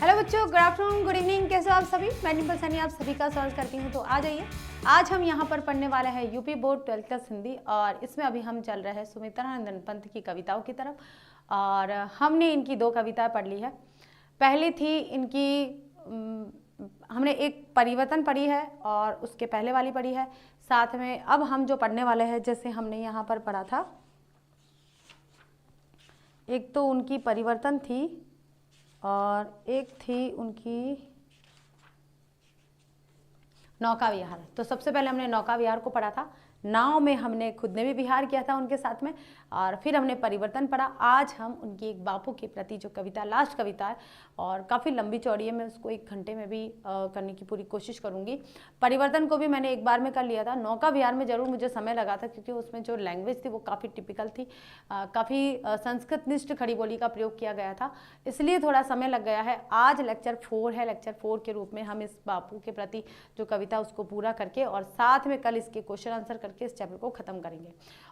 Hello बच्चों, good afternoon, good evening. कैसे हो आप सभी? मैं डिम्पल सैनी आप सभी का स्वागत करती हूँ। तो आ जाइए, आज हम यहाँ पर पढ़ने वाले हैं UP board 12th class Hindi, और इसमें अभी हम चल रहे हैं सुमित्रानंदन पंत की कविताओं की तरफ। और हमने इनकी दो कविताएं पढ़ ली है। पहली थी इनकी हमने एक परिवर्तन पढ़ी है और उसके पहले वाली पढ़ी है। साथ में अब हम जो पढ़ने वाले हैं, जैसे हमने यहाँ पर पढ़ा था, एक तो उनकी परिवर्तन थी और एक थी उनकी नौका विहार। तो सबसे पहले हमने नौका विहार को पढ़ा था। नाव में हमने खुद ने भी विहार किया था उनके साथ में, और फिर हमने परिवर्तन पढ़ा। आज हम उनकी एक बापू के प्रति जो कविता, लास्ट कविता है और काफ़ी लंबी चौड़ी है, मैं उसको 1 घंटे में भी करने की पूरी कोशिश करूँगी। परिवर्तन को भी मैंने एक बार में कर लिया था। नौका विहार में ज़रूर मुझे समय लगा था, क्योंकि उसमें जो लैंग्वेज थी वो काफ़ी टिपिकल थी, काफ़ी संस्कृत निष्ठ खड़ी बोली का प्रयोग किया गया था, इसलिए थोड़ा समय लग गया है। आज लेक्चर 4 है। लेक्चर 4 के रूप में हम इस बापू के प्रति जो कविता उसको पूरा करके और साथ में कल इसके क्वेश्चन आंसर करके इस चैप्टर को खत्म करेंगे।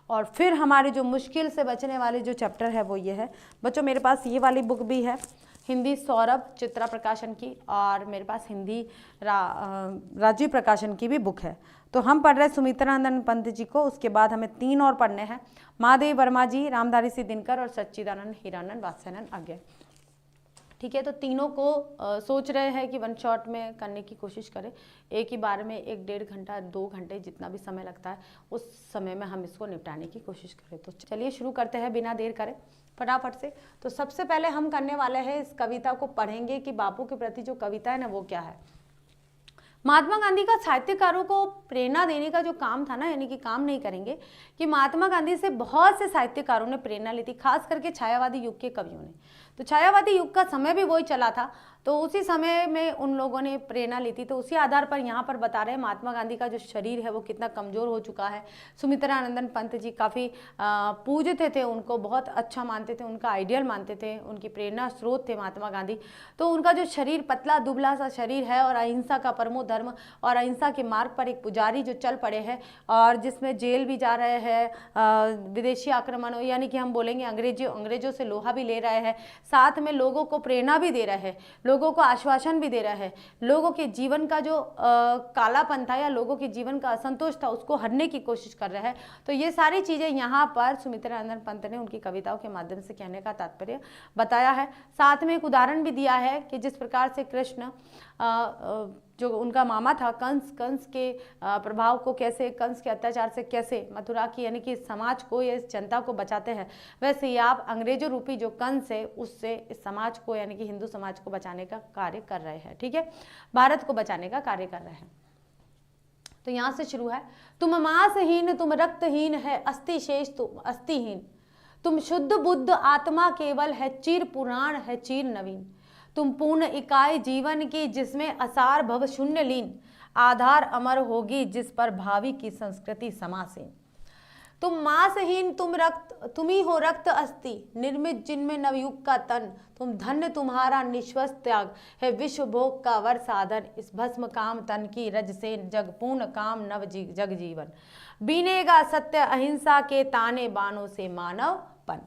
और फिर हमारे जो मुश्किल से बचने वाले जो चैप्टर है वो ये है। बच्चों, मेरे पास ये वाली बुक भी है, हिंदी सौरभ चित्रा प्रकाशन की, और मेरे पास हिंदी राजीव प्रकाशन की भी बुक है। तो हम पढ़ रहे हैं सुमित्रानंदन पंत जी को। उसके बाद हमें 3 और पढ़ने हैं, महादेव वर्मा जी, रामधारी सिंह दिनकर और सच्चिदानंद हीरानंद वात्स्यानंद आज्ञा। ठीक है, तो तीनों को सोच रहे हैं कि 1 शॉट में करने की कोशिश करें, एक ही बार में 1-1.5 घंटा 2 घंटे जितना भी समय लगता है उस समय में हम इसको निपटाने की कोशिश करें। तो चलिए शुरू करते हैं बिना देर करे फटाफट से। तो सबसे पहले हम करने वाले हैं, इस कविता को पढ़ेंगे कि बापू के प्रति जो कविता है ना वो क्या है। महात्मा गांधी का साहित्यकारों को प्रेरणा देने का जो काम था ना, यानी कि काम नहीं करेंगे कि महात्मा गांधी से बहुत से साहित्यकारों ने प्रेरणा ली थी, खास करके छायावादी युग के कवियों ने। तो छायावादी युग का समय भी वही चला था, तो उसी समय में उन लोगों ने प्रेरणा ली थी। तो उसी आधार पर यहाँ पर बता रहे हैं महात्मा गांधी का जो शरीर है वो कितना कमज़ोर हो चुका है। सुमित्रानंदन पंत जी काफ़ी पूजते थे उनको, बहुत अच्छा मानते थे, उनका आइडियल मानते थे, उनकी प्रेरणा स्रोत थे महात्मा गांधी। तो उनका जो शरीर पतला दुबला सा शरीर है, और अहिंसा का परमो धर्म और अहिंसा के मार्ग पर एक पुजारी जो चल पड़े हैं, और जिसमें जेल भी जा रहे हैं, विदेशी आक्रमण यानी कि हम बोलेंगे अंग्रेजों से लोहा भी ले रहे हैं, साथ में लोगों को प्रेरणा भी दे रहे हैं, लोगों को आश्वासन भी दे रहा है, लोगों के जीवन का जो कालापन था या लोगों के जीवन का असंतोष था उसको हरने की कोशिश कर रहा है। तो ये सारी चीज़ें यहाँ पर सुमित्रानंदन पंत ने उनकी कविताओं के माध्यम से कहने का तात्पर्य बताया है। साथ में एक उदाहरण भी दिया है कि जिस प्रकार से कृष्ण जो उनका मामा था कंस के प्रभाव को कैसे, कंस के अत्याचार से कैसे मथुरा की यानी कि समाज को या इस जनता को बचाते हैं, वैसे ही आप अंग्रेजों रूपी जो कंस है उससे इस समाज को यानी कि हिंदू समाज को बचाने का कार्य कर रहे हैं। ठीक है, भारत को बचाने का कार्य कर रहे हैं। तो यहाँ से शुरू है। तुम मांसहीन, तुम रक्तहीन है, अस्थि शेष तुम अस्थिहीन, तुम शुद्ध बुद्ध आत्मा केवल है, चिर पुराण है चिर नवीन, तुम पूर्ण इकाई जीवन की जिसमें असार भव शून्य लीन, आधार अमर होगी जिस पर भावी की संस्कृति समासीन। तुम मांसहीन, तुम ही हो रक्त अस्थि, निर्मित जिनमें नवयुग का तन, तुम धन्य तुम्हारा निश्वस त्याग है, विश्व भोग का वर साधन, इस भस्म काम तन की रज से जग पूर्ण काम नव जग जीवन, बीनेगा सत्य अहिंसा के ताने बानों से मानवपन,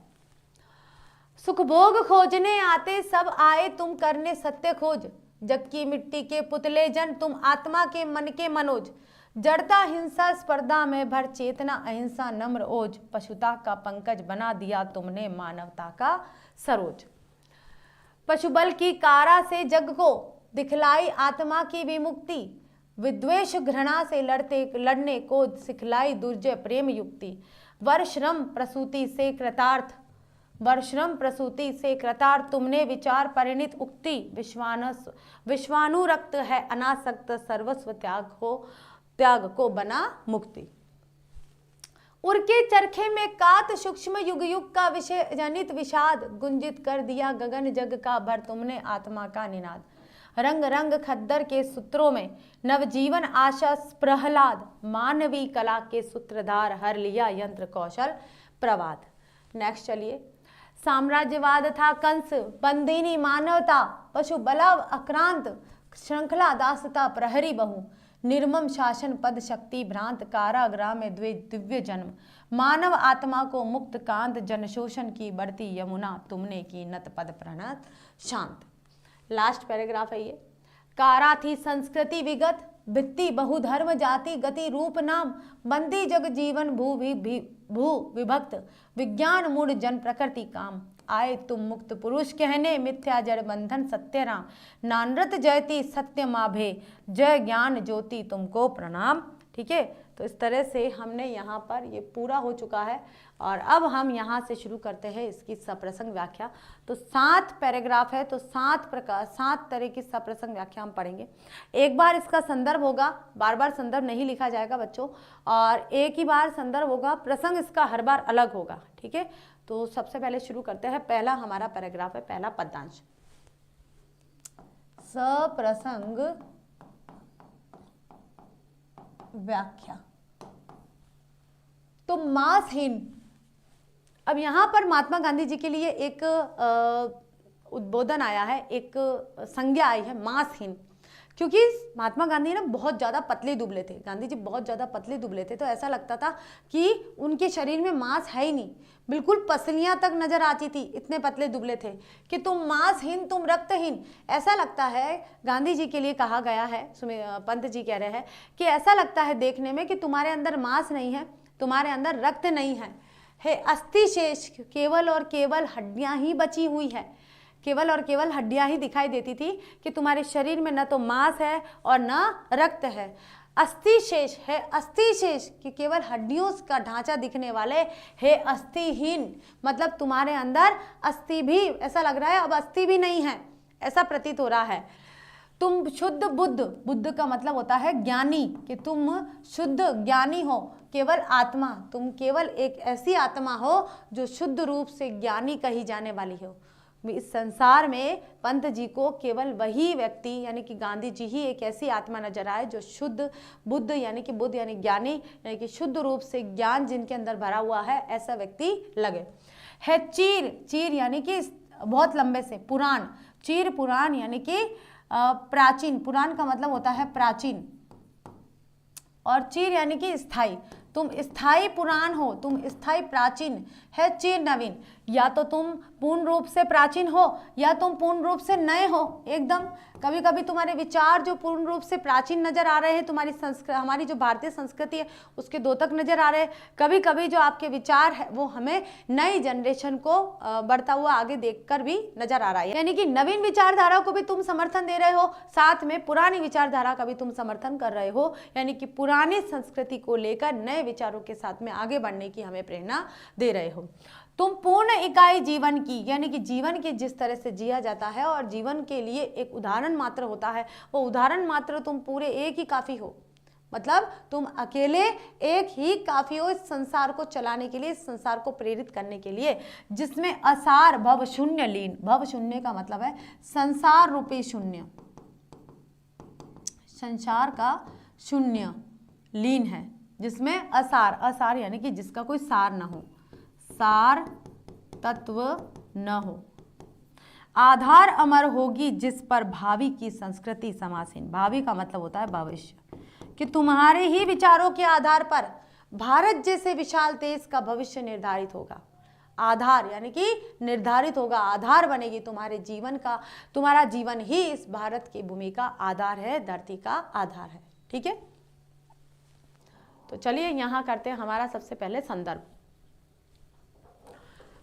सुख भोग खोजने आते सब आए तुम करने सत्य खोज, जग की मिट्टी के पुतले जन तुम आत्मा के मन के मनोज, जड़ता हिंसा स्पर्धा में भर चेतना अहिंसा नम्र ओज, पशुता का पंकज बना दिया तुमने मानवता का सरोज, पशुबल की कारा से जग को दिखलाई आत्मा की विमुक्ति, विद्वेष घृणा से लड़ने को सिखलाई दुर्जय प्रेम युक्ति, वर्श्रम प्रसूति से कृतार्थ तुमने विचार परिणित उक्ति, विश्वानुरक्त है अनासक्त सर्वस्व त्याग को बना मुक्ति, उनके चरखे में कात सूक्ष्म युग युग का विषय जनित विषाद, गुंजित कर दिया गगन जग का भर तुमने आत्मा का निनाद, रंग रंग खद्दर के सूत्रों में नवजीवन आशा प्रहलाद, मानवी कला के सूत्रधार हर लिया यंत्र कौशल प्रवाद। नेक्स्ट चलिए। साम्राज्यवाद था कंस, बंदिनी मानवता, पशु बलव आक्रांत, श्रृंखला दासता प्रहरी बहु, निर्मम शासन पद शक्ति भ्रांत, कारागृह में दिव्य जन्म, मानव आत्मा को मुक्त कांत, जन शोषण की बढ़ती यमुना तुमने की नत पद प्रणत शांत। लास्ट पैराग्राफ है ये। कारा थी संस्कृति विगत, भित्ति बहुधर्म जाति गति रूप नाम, बंदी जग जीवन भू विभक्त, विज्ञान मूढ़ जन प्रकृति काम, आए तुम मुक्त पुरुष कहने, मिथ्या जड़ बंधन सत्य राम, नानृत जयति सत्य माभे, जय ज्ञान ज्योति तुमको प्रणाम। ठीक है, तो इस तरह से हमने यहाँ पर ये पूरा हो चुका है और अब हम यहाँ से शुरू करते हैं इसकी सप्रसंग व्याख्या। तो 7 पैराग्राफ है, तो 7 तरह की सप्रसंग व्याख्या हम पढ़ेंगे। एक बार इसका संदर्भ होगा, बार बार संदर्भ नहीं लिखा जाएगा बच्चों, और एक ही बार संदर्भ होगा, प्रसंग इसका हर बार अलग होगा। ठीक है, तो सबसे पहले शुरू करते हैं। पहला हमारा पैराग्राफ है, पहला पद्यांश, सप्रसंग व्याख्या। तो मासहीन, अब यहां पर महात्मा गांधी जी के लिए एक उद्बोधन आया है, एक संज्ञा आई है, मासहीन, क्योंकि महात्मा गांधी ना बहुत ज़्यादा पतले दुबले थे। गांधी जी बहुत ज़्यादा पतले दुबले थे, तो ऐसा लगता था कि उनके शरीर में मांस है ही नहीं, बिल्कुल पसलियां तक नजर आती थी, इतने पतले दुबले थे कि तुम मांसहीन, तुम रक्तहीन। ऐसा लगता है, गांधी जी के लिए कहा गया है, पंत जी कह रहे हैं कि ऐसा लगता है देखने में कि तुम्हारे अंदर मांस नहीं है, तुम्हारे अंदर रक्त नहीं है, अस्थि शेष, केवल और केवल हड्डियां ही बची हुई है, केवल और केवल हड्डियां ही दिखाई देती थी कि तुम्हारे शरीर में न तो मांस है और न रक्त है। अस्थि शेष है, अस्थि शेष कि केवल हड्डियों का ढांचा दिखने वाले है, अस्थिहीन मतलब तुम्हारे अंदर अस्थि भी, ऐसा लग रहा है अब अस्थि भी नहीं है, ऐसा प्रतीत हो रहा है। तुम शुद्ध बुद्ध, बुद्ध का मतलब होता है ज्ञानी, कि तुम शुद्ध ज्ञानी हो, केवल आत्मा, तुम केवल एक ऐसी आत्मा हो जो शुद्ध रूप से ज्ञानी कही जाने वाली हो। इस संसार में पंत जी को केवल वही व्यक्ति यानी कि गांधी जी ही एक ऐसी आत्मा नजर आए जो शुद्ध बुद्ध यानी कि बुद्ध यानी ज्ञानी यानी कि शुद्ध रूप से ज्ञान जिनके अंदर भरा हुआ है, ऐसा व्यक्ति लगे। है चीर, चीर यानी कि बहुत लंबे से, पुराण, चीर पुराण यानी कि प्राचीन, पुराण का मतलब होता है प्राचीन, और चीर यानी कि स्थाई, तुम स्थाई पुराण हो, तुम स्थाई प्राचीन है। चीर नवीन, या तो तुम पूर्ण रूप से प्राचीन हो या तुम पूर्ण रूप से नए हो एकदम। कभी कभी तुम्हारे विचार जो पूर्ण रूप से प्राचीन नजर आ रहे हैं, तुम्हारी हमारी जो भारतीय संस्कृति है उसके द्योतक नजर आ रहे हैं। कभी कभी जो आपके विचार है वो हमें नई जनरेशन को बढ़ता हुआ आगे देखकर भी नजर आ रहा है, यानी कि नवीन विचारधारा को भी तुम समर्थन दे रहे हो, साथ में पुरानी विचारधारा का भी तुम समर्थन कर रहे हो, यानी कि पुरानी संस्कृति को लेकर नए विचारों के साथ में आगे बढ़ने की हमें प्रेरणा दे रहे हो। तुम पूर्ण इकाई जीवन की, यानी कि जीवन के जिस तरह से जिया जाता है और जीवन के लिए एक उदाहरण मात्र होता है, वो उदाहरण मात्र तुम पूरे एक ही काफी हो, मतलब तुम अकेले एक ही काफी हो इस संसार को चलाने के लिए, इस संसार को प्रेरित करने के लिए, जिसमें असार भव शून्य लीन, भव शून्य का मतलब है संसार रूपी शून्य, संसार का शून्य लीन है, जिसमें असार, असार यानी कि जिसका कोई सार न हो, सार तत्व न हो, आधार अमर होगी जिस पर भावी की संस्कृति समासीन, भावी का मतलब होता है भविष्य, कि तुम्हारे ही विचारों के आधार पर भारत जैसे विशाल देश का भविष्य निर्धारित होगा। आधार यानी कि निर्धारित होगा, आधार बनेगी तुम्हारे जीवन का, तुम्हारा जीवन ही इस भारत की भूमि का आधार है, धरती का आधार है। ठीक है, तो चलिए यहां करते हैं हमारा सबसे पहले संदर्भ।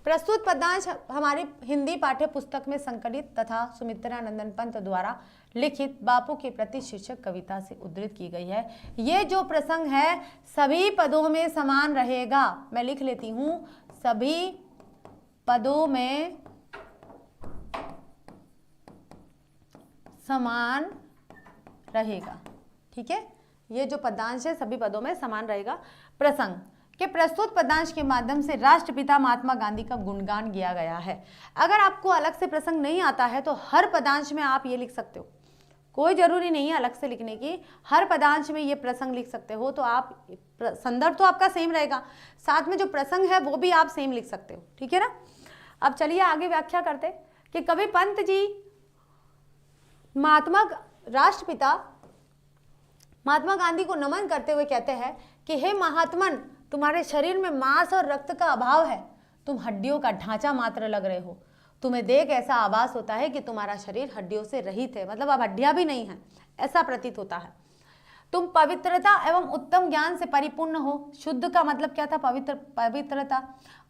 प्रस्तुत पद्यांश हमारी हिंदी पाठ्य पुस्तक में संकलित तथा सुमित्रा नंदन पंत द्वारा लिखित बापू के प्रति शीर्षक कविता से उद्धृत की गई है। ये जो प्रसंग है सभी पदों में समान रहेगा, मैं लिख लेती हूं, सभी पदों में समान रहेगा। ठीक है, ये जो पद्यांश है सभी पदों में समान रहेगा। प्रसंग के प्रस्तुत पद्यांश के माध्यम से राष्ट्रपिता महात्मा गांधी का गुणगान किया गया है। अगर आपको अलग से प्रसंग नहीं आता है तो हर पद्यांश में आप ये लिख सकते हो, कोई जरूरी नहीं है अलग से लिखने की, हर पद्यांश में ये प्रसंग लिख सकते हो। तो आप संदर्भ तो आपका सेम रहेगा, साथ में जो प्रसंग है वो भी आप सेम लिख सकते हो। ठीक है ना, अब चलिए आगे व्याख्या करते कि कवि पंत जी राष्ट्रपिता महात्मा गांधी को नमन करते हुए कहते हैं कि हे महात्मन, तुम्हारे शरीर में मांस और रक्त का अभाव है, तुम हड्डियों का ढांचा मात्र लग रहे हो, तुम्हें देख ऐसा आभास होता है कि तुम्हारा शरीर हड्डियों से रहित है, मतलब अब हड्डियां भी नहीं है, ऐसा प्रतीत होता है। तुम पवित्रता एवं उत्तम ज्ञान से परिपूर्ण हो। शुद्ध का मतलब क्या था? पवित्रता।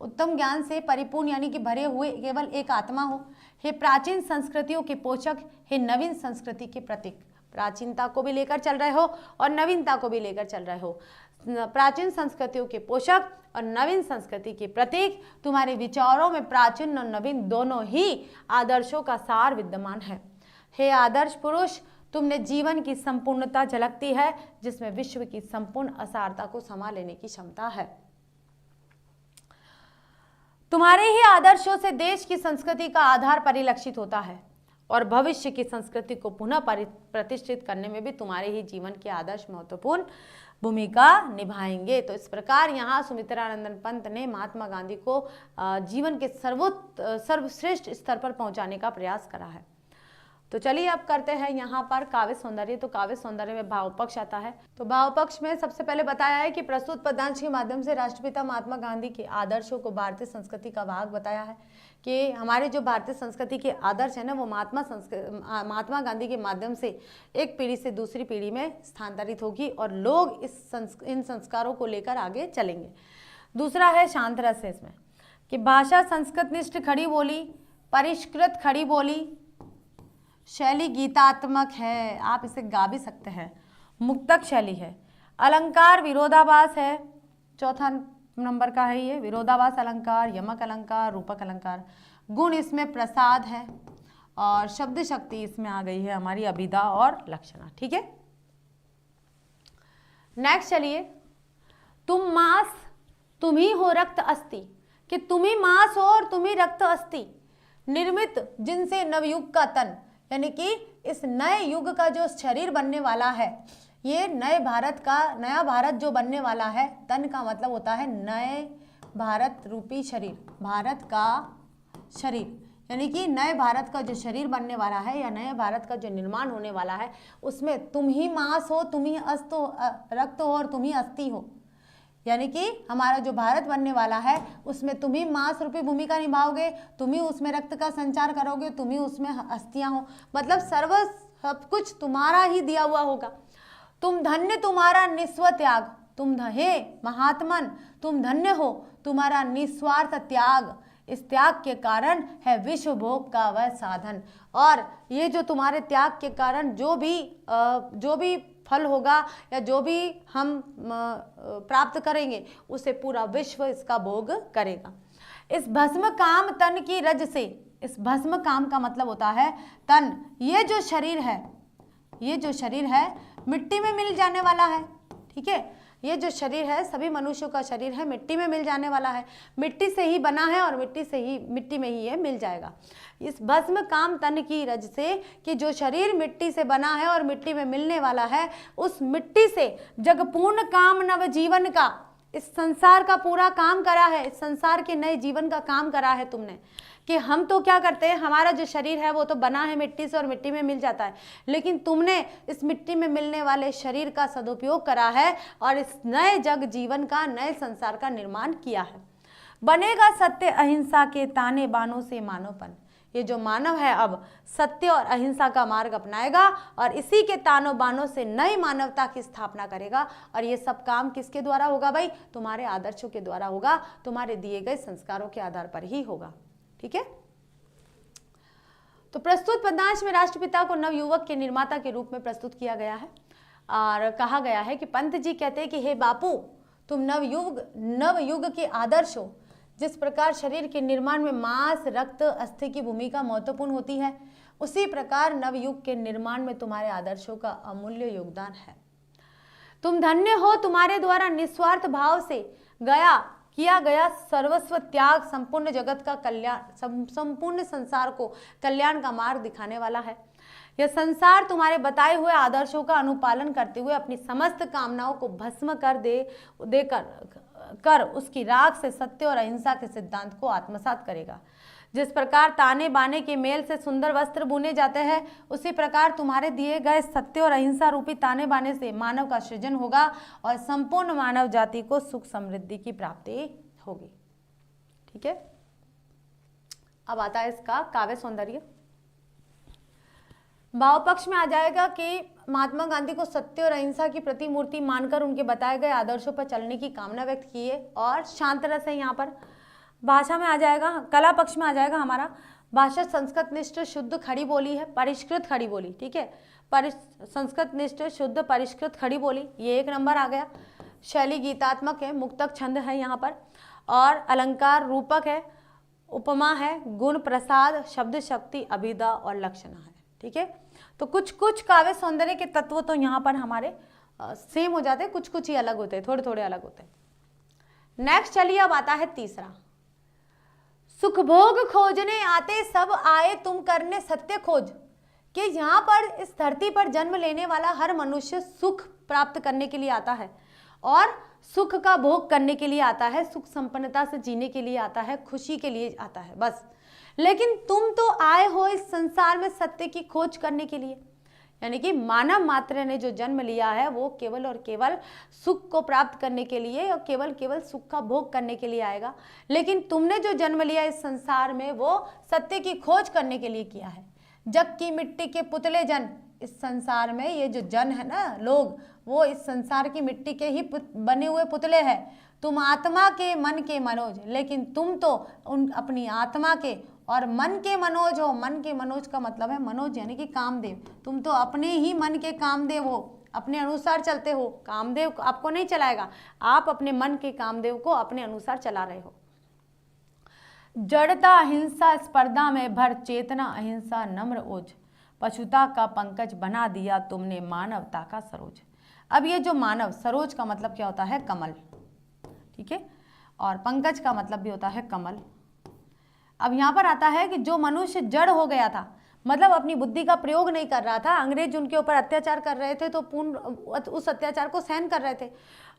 उत्तम ज्ञान से परिपूर्ण यानी कि भरे हुए केवल एक आत्मा हो। हे प्राचीन संस्कृतियों के पोषक, हे नवीन संस्कृति के प्रतीक। प्राचीनता को भी लेकर चल रहे हो और नवीनता को भी लेकर चल रहे हो। प्राचीन संस्कृतियों के पोषक और नवीन संस्कृति के प्रतीक। तुम्हारे विचारों में प्राचीन और नवीन दोनों ही आदर्शों का सार विद्यमान है। हे आदर्श पुरुष, तुमने जीवन की संपूर्णता झलकती है, जिसमें विश्व की संपूर्ण असारता को समा लेने की क्षमता है। तुम्हारे ही आदर्शों से देश की संस्कृति का आधार परिलक्षित होता है और भविष्य की संस्कृति को पुनः प्रतिष्ठित करने में भी तुम्हारे ही जीवन के आदर्श महत्वपूर्ण भूमिका निभाएंगे। तो इस प्रकार यहाँ सुमित्रानंदन पंत ने महात्मा गांधी को जीवन के सर्वश्रेष्ठ स्तर पर पहुंचाने का प्रयास करा है। तो चलिए अब करते हैं यहाँ पर काव्य सौंदर्य। तो काव्य सौंदर्य में भाव पक्ष आता है। तो भाव पक्ष में सबसे पहले बताया है कि प्रस्तुत पद्यांश के माध्यम से राष्ट्रपिता महात्मा गांधी के आदर्शों को भारतीय संस्कृति का भाग बताया है कि हमारे जो भारतीय संस्कृति के आदर्श है ना, वो महात्मा गांधी के माध्यम से एक पीढ़ी से दूसरी पीढ़ी में स्थानांतरित होगी और लोग इन संस्कारों को लेकर आगे चलेंगे। दूसरा है शांत रस है इसमें कि भाषा संस्कृतनिष्ठ खड़ी बोली, परिष्कृत खड़ी बोली, शैली गीतात्मक है, आप इसे गा भी सकते हैं, मुक्तक शैली है, अलंकार विरोधाभास है, चौथा नंबर का है ये, विरोधाभास अलंकार, यमक अलंकार, रूपक अलंकार, गुण इसमें प्रसाद है और शब्द शक्ति इसमें आ गई है हमारी अभिधा और लक्षणा। ठीक है, नेक्स्ट चलिए, तुम मांस तुम ही हो रक्त अस्थि, कि तुम ही मांस हो और तुम ही रक्त अस्थि, निर्मित जिनसे नवयुग का तन, यानी कि इस नए युग का जो शरीर बनने वाला है, ये नए भारत का नया भारत जो बनने वाला है, तन का मतलब होता है नए भारत रूपी शरीर, भारत का शरीर, यानी कि नए भारत का जो शरीर बनने वाला है या नए भारत का जो निर्माण होने वाला है, उसमें तुम ही मांस हो, तुम ही अस्त हो, रक्त हो और तुम ही अस्थि हो, यानी कि हमारा जो भारत बनने वाला है उसमें तुम ही मांस रूपी भूमिका निभाओगे, तुम ही उसमें रक्त का संचार करोगे, तुम ही उसमें अस्थियां हो, मतलब सब कुछ तुम्हारा ही दिया हुआ होगा। तुम धन्य तुम्हारा निस्व त्याग, तुम हे महात्मन तुम धन्य हो, तुम्हारा निस्वार्थ त्याग, इस त्याग के कारण है विश्व भोग का वह साधन, और ये जो तुम्हारे त्याग के कारण जो भी फल होगा या जो भी हम प्राप्त करेंगे उसे पूरा विश्व इसका भोग करेगा। इस भस्म काम तन की रज से, इस भस्म काम का मतलब होता है तन, ये जो शरीर है मिट्टी में मिल जाने वाला है। ठीक है, ये जो शरीर है सभी मनुष्यों का शरीर है, मिट्टी में मिल जाने वाला है, मिट्टी से ही बना है और मिट्टी में ही ये मिल जाएगा। इस भस्म काम तन की रज से, कि जो शरीर मिट्टी से बना है और मिट्टी में मिलने वाला है, उस मिट्टी से जगपूर्ण काम नव जीवन का, इस संसार का पूरा काम करा है, इस संसार के नए जीवन का काम करा है तुमने। कि हम तो क्या करते हैं, हमारा जो शरीर है वो तो बना है मिट्टी से और मिट्टी में मिल जाता है, लेकिन तुमने इस मिट्टी में मिलने वाले शरीर का सदुपयोग करा है और इस नए जग जीवन का, नए संसार का निर्माण किया है। बनेगा सत्य अहिंसा के ताने बानों से मानवपन, ये जो मानव है अब सत्य और अहिंसा का मार्ग अपनाएगा और इसी के तानों बानों से नई मानवता की स्थापना करेगा। और ये सब काम किसके द्वारा होगा भाई? तुम्हारे आदर्शों के द्वारा होगा, तुम्हारे दिए गए संस्कारों के आधार पर ही होगा। ठीक है, तो प्रस्तुत पद्यांश में राष्ट्रपिता को नवयुवक के निर्माता के रूप में प्रस्तुत किया गया है और कहा गया है कि पंत जी कहते हैं कि हे बापू, तुम नवयुग के आदर्श हो। जिस प्रकार शरीर के निर्माण में मांस, रक्त, अस्थि की भूमिका महत्वपूर्ण होती है, उसी प्रकार नवयुग के निर्माण में तुम्हारे आदर्शों का अमूल्य योगदान है। तुम धन्य हो, तुम्हारे द्वारा निस्वार्थ भाव से किया गया सर्वस्व त्याग संपूर्ण जगत का कल्याण, संपूर्ण संसार को कल्याण का मार्ग दिखाने वाला है। यह संसार तुम्हारे बताए हुए आदर्शों का अनुपालन करते हुए अपनी समस्त कामनाओं को भस्म कर उसकी राख से सत्य और अहिंसा के सिद्धांत को आत्मसात करेगा। जिस प्रकार ताने बाने के मेल से सुंदर वस्त्र बुने जाते हैं, उसी प्रकार तुम्हारे दिए गए सत्य और अहिंसा रूपी ताने बाने से मानव का सृजन होगा और संपूर्ण मानव जाति को सुख समृद्धि की प्राप्ति होगी। ठीक है, अब आता है इसका काव्य सौंदर्य। भाव पक्ष में आ जाएगा कि महात्मा गांधी को सत्य और अहिंसा की प्रतिमूर्ति मानकर उनके बताए गए आदर्शों पर चलने की कामना व्यक्त की है और शांत रस है यहाँ पर। भाषा में आ जाएगा, कला पक्ष में आ जाएगा हमारा भाषा संस्कृत निष्ठ शुद्ध खड़ी बोली है, परिष्कृत खड़ी बोली, ठीक है, संस्कृत निष्ठ शुद्ध परिष्कृत खड़ी बोली, ये 1 नंबर आ गया। शैली गीतात्मक है, मुक्तक छंद है यहाँ पर, और अलंकार रूपक है, उपमा है, गुण प्रसाद, शब्द शक्ति, अभिधा और लक्षणा है, ठीक है। तो कुछ कुछ काव्य सौंदर्य के तत्व तो यहाँ पर हमारे सेम हो जाते हैं, कुछ कुछ ही अलग होते हैं, थोड़े थोड़े अलग होते हैं। नेक्स्ट चलिए अब आता है तीसरा, सुख भोग खोजने आते सब आए तुम करने सत्य खोज, कि यहाँ पर इस धरती पर जन्म लेने वाला हर मनुष्य सुख प्राप्त करने के लिए आता है और सुख का भोग करने के लिए आता है, सुख संपन्नता से जीने के लिए आता है, खुशी के लिए आता है बस। लेकिन तुम तो आए हो इस संसार में सत्य की खोज करने के लिए, यानी कि मानव मात्र ने जो जन्म लिया है वो केवल और केवल सुख को प्राप्त करने के लिए और केवल केवल सुख का भोग करने के लिए आएगा। लेकिन तुमने जो जन्म लिया इस संसार में वो सत्य की खोज करने के लिए किया है। जग की मिट्टी के पुतले जन, इस संसार में ये जो जन है ना लोग, वो इस संसार की मिट्टी के ही बने हुए पुतले हैं। तुम आत्मा के मन के मनोज, लेकिन तुम तो उन अपनी आत्मा के और मन के मनोज हो। मन के मनोज का मतलब है मनोज यानी कि कामदेव, तुम तो अपने ही मन के कामदेव हो, अपने अनुसार चलते हो। कामदेव आपको नहीं चलाएगा, आप अपने मन के कामदेव को अपने अनुसार चला रहे हो। जड़ता अहिंसा स्पर्धा में भर, चेतना अहिंसा नम्र ओज, पशुता का पंकज बना दिया तुमने मानवता का सरोज। अब ये जो मानव, सरोज का मतलब क्या होता है कमल, ठीक है, और पंकज का मतलब भी होता है कमल। अब यहाँ पर आता है कि जो मनुष्य जड़ हो गया था, मतलब अपनी बुद्धि का प्रयोग नहीं कर रहा था, अंग्रेज उनके ऊपर अत्याचार कर रहे थे तो पूर्ण उस अत्याचार को सहन कर रहे थे,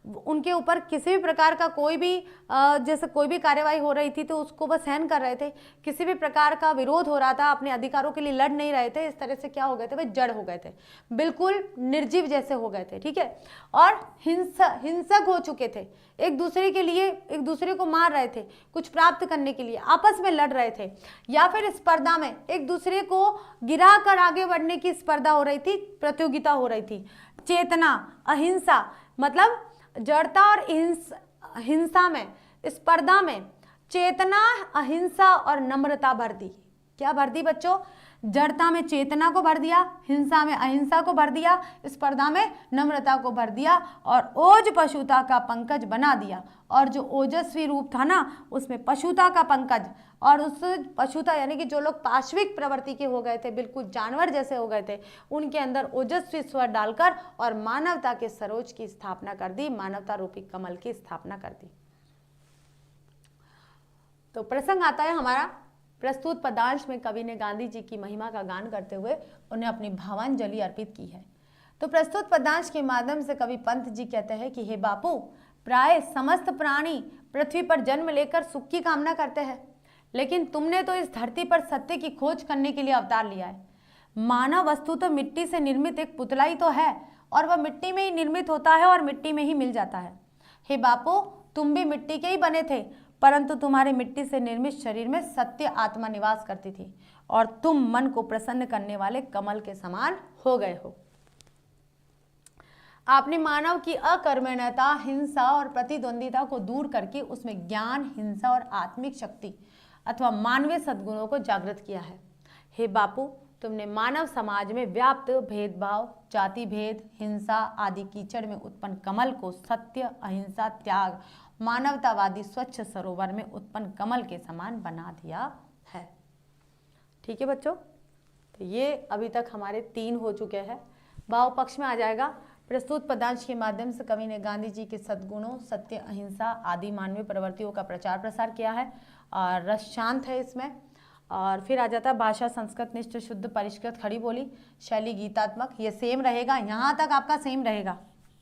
उनके ऊपर किसी भी प्रकार का कोई भी जैसे कोई भी कार्यवाही हो रही थी तो उसको बस सहन कर रहे थे, किसी भी प्रकार का विरोध हो रहा था, अपने अधिकारों के लिए लड़ नहीं रहे थे। इस तरह से क्या हो गए थे, वे जड़ हो गए थे, बिल्कुल निर्जीव जैसे हो गए थे, ठीक है, और हिंसक हो चुके थे, एक दूसरे के लिए एक दूसरे को मार रहे थे, कुछ प्राप्त करने के लिए आपस में लड़ रहे थे, या फिर स्पर्धा में एक दूसरे को गिरा कर आगे बढ़ने की स्पर्धा हो रही थी, प्रतियोगिता हो रही थी। चेतना अहिंसा मतलब जड़ता और हिंसा में, स्पर्धा में चेतना अहिंसा और नम्रता भर दी। क्या भर दी बच्चों, जड़ता में चेतना को भर दिया, हिंसा में अहिंसा को भर दिया, स्पर्धा में नम्रता को भर दिया और ओज पशुता का पंकज बना दिया। और जो ओजस्वी रूप था ना उसमें पशुता का पंकज, और उस पशुता यानी कि जो लोग पाश्विक प्रवृत्ति के हो गए थे, बिल्कुल जानवर जैसे हो गए थे, उनके अंदर ओजस्वी स्वर डालकर और मानवता के सरोज की स्थापना कर दी, मानवता रूपी कमल की स्थापना कर दी। तो प्रसंग आता है हमारा प्रस्तुत पदांश में कवि ने गांधी जी की महिमा का गान करते हुए उन्हें अपनी भावांजलि अर्पित की है। तो प्रस्तुत पदांश के माध्यम से कवि पंत जी कहते हैं कि हे बापू, प्राय समस्त प्राणी पृथ्वी पर जन्म लेकर सुख की कामना करते हैं, लेकिन तुमने तो इस धरती पर सत्य की खोज करने के लिए अवतार लिया है। मानव वस्तु तो मिट्टी से निर्मित एक पुतला ही तो है, और वह मिट्टी में ही निर्मित होता है और मिट्टी में ही मिल जाता है। हे बापू, तुम भी मिट्टी के ही बने थे, परंतु तुम्हारे मिट्टी से निर्मित शरीर में सत्य आत्मा निवास करती थी और तुम मन को प्रसन्न करने वाले कमल के समान हो गए हो। आपने मानव की अकर्मण्यता, हिंसा और प्रतिद्वंदिता को दूर करके उसमें ज्ञान, हिंसा और आत्मिक शक्ति अथवा मानवीय सद्गुणों को जागृत किया है। हे बापू, तुमने मानव समाज में व्याप्त भेदभाव, जाति भेद, हिंसा आदि कीचड़ में उत्पन्न कमल को सत्य, अहिंसा, त्याग, मानवतावादी स्वच्छ सरोवर में उत्पन्न कमल के समान बना दिया है। ठीक है बच्चों, तो ये अभी तक हमारे 3 हो चुके हैं। भाव पक्ष में आ जाएगा, प्रस्तुत पदांश के माध्यम से कवि ने गांधी जी के सद्गुणों, सत्य, अहिंसा आदि मानवीय प्रवृत्तियों का प्रचार प्रसार किया है और रस शांत है इसमें। और फिर आ जाता है भाषा संस्कृत निष्ठ शुद्ध परिष्कृत खड़ी बोली, शैली गीतात्मक, ये सेम रहेगा, यहाँ तक आपका सेम रहेगा,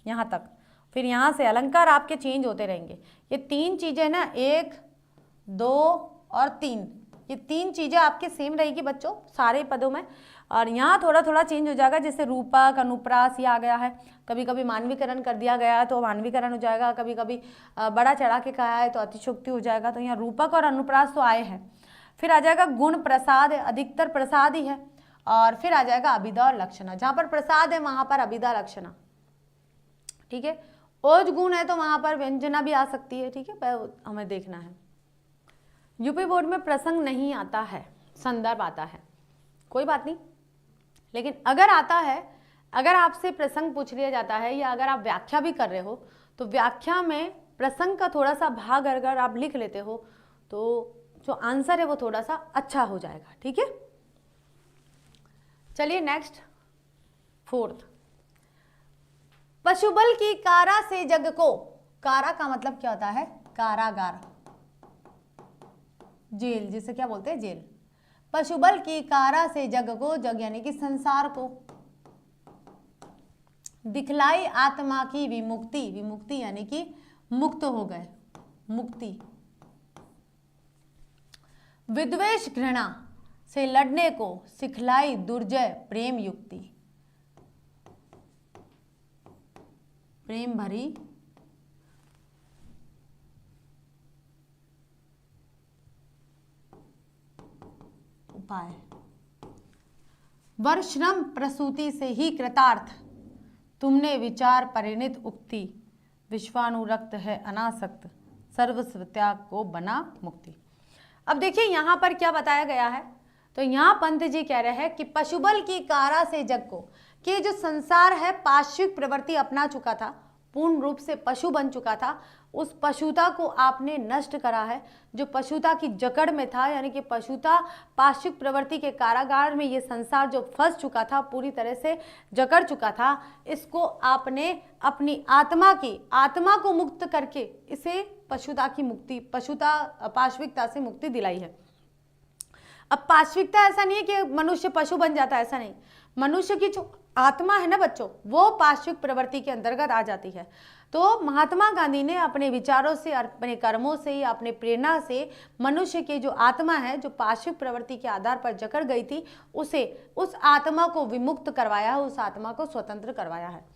यहाँ तक। फिर यहाँ से अलंकार आपके चेंज होते रहेंगे। ये 3 चीज़ें ना, 1, 2 और 3, ये 3 चीज़ें आपके सेम रहेगी बच्चों सारे पदों में। और यहाँ थोड़ा थोड़ा चेंज हो जाएगा, जैसे रूपक, अनुप्रास ये आ गया है, कभी कभी मानवीकरण कर दिया गया है तो मानवीकरण हो जाएगा, कभी कभी बड़ा चढ़ा के कहा है तो अतिशोक्ति हो जाएगा। तो यहाँ रूपक और अनुप्रास तो आए हैं। फिर आ जाएगा गुण प्रसाद है, अधिकतर प्रसाद ही है, और फिर आ जाएगा अभिधा और लक्षणा। जहां पर प्रसाद है वहां पर अभिधा लक्षणा, ठीक है। ओज गुण है तो वहां पर व्यंजना भी आ सकती है, ठीक है, पर हमें देखना है। यूपी बोर्ड में प्रसंग नहीं आता है, संदर्भ आता है, कोई बात नहीं, लेकिन अगर आता है, अगर आपसे प्रसंग पूछ लिया जाता है या अगर आप व्याख्या भी कर रहे हो तो व्याख्या में प्रसंग का थोड़ा सा भाग अगर आप लिख लेते हो तो जो आंसर है वो थोड़ा सा अच्छा हो जाएगा, ठीक है। चलिए नेक्स्ट, फोर्थ, पशुबल की कारा से जग को, कारा का मतलब क्या होता है, कारागार, जेल, जिसे क्या बोलते हैं, जेल। पशुबल की कारा से जग को, जग यानी कि संसार को, दिखलाई आत्मा की विमुक्ति, विमुक्ति यानी कि मुक्त हो गए, मुक्ति। विद्वेष घृणा से लड़ने को सिखलाई दुर्जय प्रेम युक्ति, प्रेम भरी उपाय। वर्श्रम प्रसूति से ही कृतार्थ, तुमने विचार परिणित उक्ति, विश्वानुरक्त है अनासक्त, सर्वस्व त्याग को बना मुक्ति। अब देखिए यहाँ पर क्या बताया गया है, तो यहाँ पंत जी कह रहे हैं कि पशुबल की कारा से जग को, कि जो संसार है पाश्विक प्रवृत्ति अपना चुका था, पूर्ण रूप से पशु बन चुका था, उस पशुता को आपने नष्ट करा है। जो पशुता की जकड़ में था, यानी कि पशुता पाश्विक प्रवृत्ति के कारागार में ये संसार जो फंस चुका था, पूरी तरह से जकड़ चुका था, इसको आपने अपनी आत्मा को मुक्त करके इसे पशुता की मुक्ति, पशुता पाश्विकता से मुक्ति दिलाई है। अब पाश्विकता ऐसा नहीं है कि मनुष्य पशु बन जाता है, ऐसा नहीं। मनुष्य की जो आत्मा है ना बच्चों, वो पाश्विक प्रवृत्ति के अंतर्गत आ जाती है। तो महात्मा गांधी ने अपने विचारों से, अपने कर्मों से या अपने प्रेरणा से मनुष्य की जो आत्मा है, जो पाश्विक प्रवृत्ति के आधार पर जकड़ गई थी, उस आत्मा को विमुक्त करवाया है, उस आत्मा को स्वतंत्र करवाया है।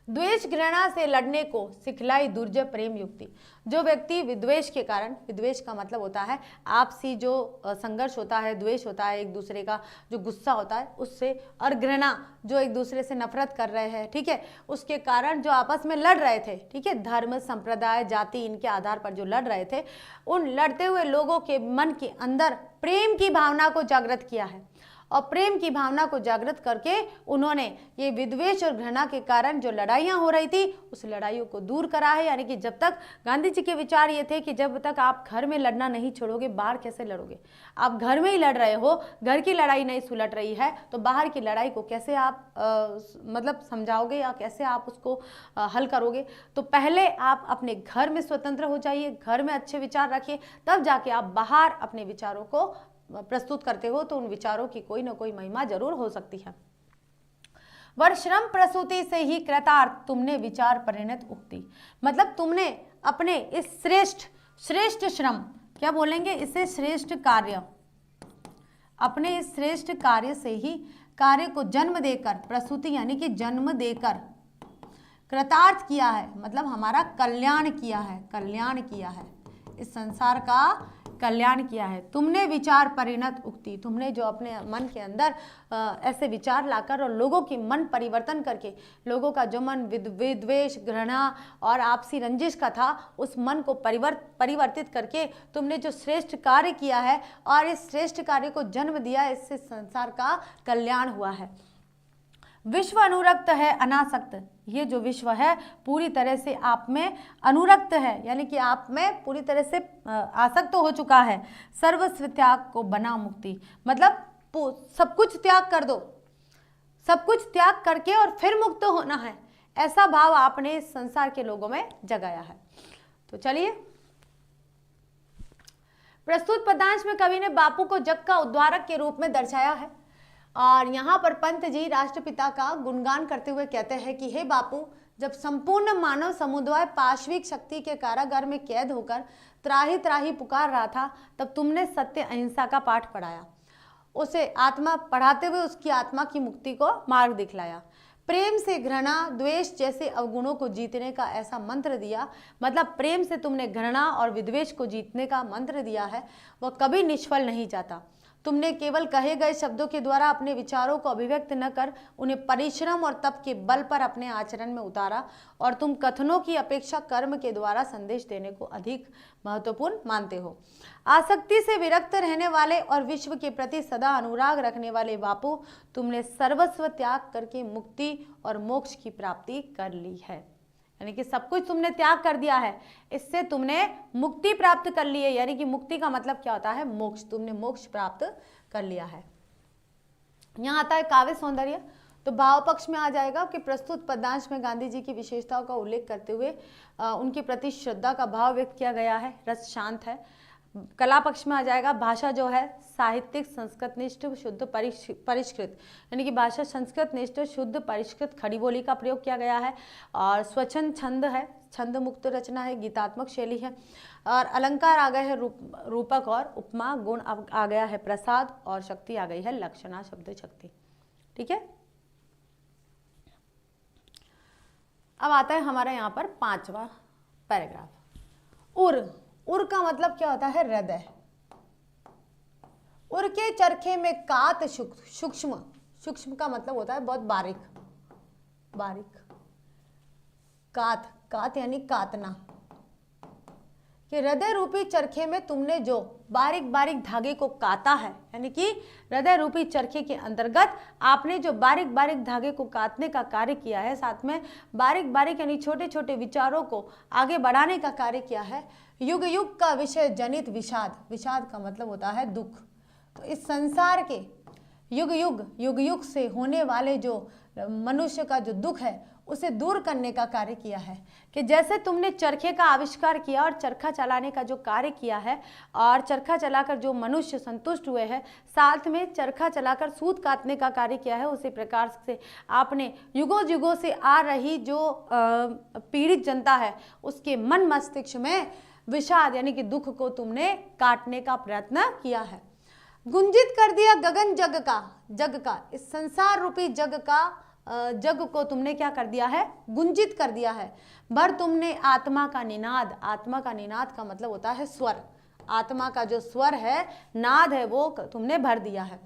द्वेष घृणा से लड़ने को सिखलाई दुर्जय प्रेम युक्ति। जो व्यक्ति विद्वेष के कारण, विद्वेष का मतलब होता है आपसी जो संघर्ष होता है, द्वेष होता है, एक दूसरे का जो गुस्सा होता है उससे, और घृणा जो एक दूसरे से नफरत कर रहे हैं, ठीक है, उसके कारण जो आपस में लड़ रहे थे, ठीक है, धर्म, संप्रदाय, जाति, इनके आधार पर जो लड़ रहे थे, उन लड़ते हुए लोगों के मन के अंदर प्रेम की भावना को जागृत किया है। और प्रेम की भावना को जागृत करके उन्होंने ये विद्वेष और घृणा के कारण जो लड़ाइयाँ हो रही थी, उस लड़ाइयों को दूर करा है। यानी कि जब तक, गांधी जी के विचार ये थे कि जब तक आप घर में लड़ना नहीं छोड़ोगे, बाहर कैसे लड़ोगे। आप घर में ही लड़ रहे हो, घर की लड़ाई नहीं सुलट रही है, तो बाहर की लड़ाई को कैसे आप मतलब समझाओगे या कैसे आप उसको हल करोगे। तो पहले आप अपने घर में स्वतंत्र हो जाइए, घर में अच्छे विचार रखिए, तब जाके आप बाहर अपने विचारों को प्रस्तुत करते हो, तो उन विचारों की कोई ना कोई महिमा जरूर हो सकती है। वर्श्रम प्रसूति से ही कृतार्थ, तुमने विचार परिणत उक्ति, मतलब तुमने अपने इस श्रेष्ठ श्रम, क्या बोलेंगे इसे, श्रेष्ठ कार्य, अपने इस श्रेष्ठ कार्य से ही, कार्य को जन्म देकर, प्रसूति यानी कि जन्म देकर, कृतार्थ किया है, मतलब हमारा कल्याण किया है, कल्याण किया है, इस संसार का कल्याण किया है। तुमने विचार परिणत उक्ति, तुमने जो अपने मन के अंदर ऐसे विचार लाकर और लोगों की मन परिवर्तन करके, लोगों का जो मन विद्वेष, घृणा और आपसी रंजिश का था, उस मन को परिवर्तित करके तुमने जो श्रेष्ठ कार्य किया है और इस श्रेष्ठ कार्य को जन्म दिया है, इससे संसार का कल्याण हुआ है। विश्व अनुरक्त है अनासक्त, ये जो विश्व है पूरी तरह से आप में अनुरक्त है, यानी कि आप में पूरी तरह से आसक्त हो चुका है। सर्वस्व त्याग को बना मुक्ति, मतलब सब कुछ त्याग कर दो, सब कुछ त्याग करके और फिर मुक्त होना है, ऐसा भाव आपने इस संसार के लोगों में जगाया है। तो चलिए, प्रस्तुत पदांश में कवि ने बापू को जग का उद्धारक के रूप में दर्शाया है, और यहाँ पर पंत जी राष्ट्रपिता का गुणगान करते हुए कहते हैं कि हे बापू, जब संपूर्ण मानव समुदाय पाश्विक शक्ति के कारागार में कैद होकर त्राही त्राही पुकार रहा था, तब तुमने सत्य अहिंसा का पाठ पढ़ाया, उसे आत्मा पढ़ाते हुए उसकी आत्मा की मुक्ति को मार्ग दिखलाया। प्रेम से घृणा द्वेष जैसे अवगुणों को जीतने का ऐसा मंत्र दिया, मतलब प्रेम से तुमने घृणा और विद्वेष को जीतने का मंत्र दिया है, वह कभी निष्फल नहीं जाता। तुमने केवल कहे गए शब्दों के द्वारा अपने विचारों को अभिव्यक्त न कर उन्हें परिश्रम और तप के बल पर अपने आचरण में उतारा, और तुम कथनों की अपेक्षा कर्म के द्वारा संदेश देने को अधिक महत्वपूर्ण मानते हो। आसक्ति से विरक्त रहने वाले और विश्व के प्रति सदा अनुराग रखने वाले बापू, तुमने सर्वस्व त्याग करके मुक्ति और मोक्ष की प्राप्ति कर ली है। यानी कि सब कुछ तुमने त्याग कर दिया है, इससे तुमने मुक्ति प्राप्त कर ली है। यानी कि मुक्ति का मतलब क्या होता है? मोक्ष। तुमने मोक्ष प्राप्त कर लिया है। यहाँ आता है काव्य सौंदर्य। तो भाव पक्ष में आ जाएगा कि प्रस्तुत पद्यांश में गांधी जी की विशेषताओं का उल्लेख करते हुए उनके प्रति श्रद्धा का भाव व्यक्त किया गया है। रस शांत है। कला पक्ष में आ जाएगा, भाषा जो है साहित्यिक संस्कृतनिष्ठ शुद्ध परिष्कृत, यानी कि भाषा संस्कृत निष्ठ शुद्ध परिष्कृत खड़ी बोली का प्रयोग किया गया है। और स्वच्छंद छंद है, छंद मुक्त रचना है, गीतात्मक शैली है। और अलंकार आ गए हैं रूपक और उपमा, गुण आ गया है प्रसाद, और शक्ति आ गई है लक्षणा शब्द शक्ति। ठीक है। अब आता है हमारा यहाँ पर 5वां पैराग्राफ। उर का मतलब क्या होता है? हृदय। उर के चरखे में कात सूक्ष्म, सूक्ष्म का मतलब होता है बहुत बारीक, बारीक। कात यानी कातना। कि हृदय रूपी चरखे में तुमने जो बारीक बारीक धागे को काता है, यानी कि हृदय रूपी चरखे के अंतर्गत आपने जो बारीक बारीक धागे को काटने का कार्य किया है, साथ में बारीक बारीक यानी छोटे छोटे विचारों को आगे बढ़ाने का कार्य किया है। युग युग का विषय जनित विषाद, विषाद का मतलब होता है दुख। तो इस संसार के युग युग से होने वाले जो मनुष्य का जो दुख है उसे दूर करने का कार्य किया है। कि जैसे तुमने चरखे का आविष्कार किया और चरखा चलाने का जो कार्य किया है, और चरखा चलाकर जो मनुष्य संतुष्ट हुए हैं, साथ में चरखा चलाकर सूत काटने का कार्य किया है, उसी प्रकार से आपने युगों युगों से आ रही जो पीड़ित जनता है उसके मन मस्तिष्क में विषाद यानी कि दुख को तुमने काटने का प्रयत्न किया है। गुंजित कर दिया गगन जग का इस संसार रूपी जग को तुमने क्या कर दिया है? गुंजित कर दिया है। भर तुमने आत्मा का निनाद, आत्मा का निनाद का मतलब होता है स्वर, आत्मा का जो स्वर है, नाद है, वो तुमने भर दिया है।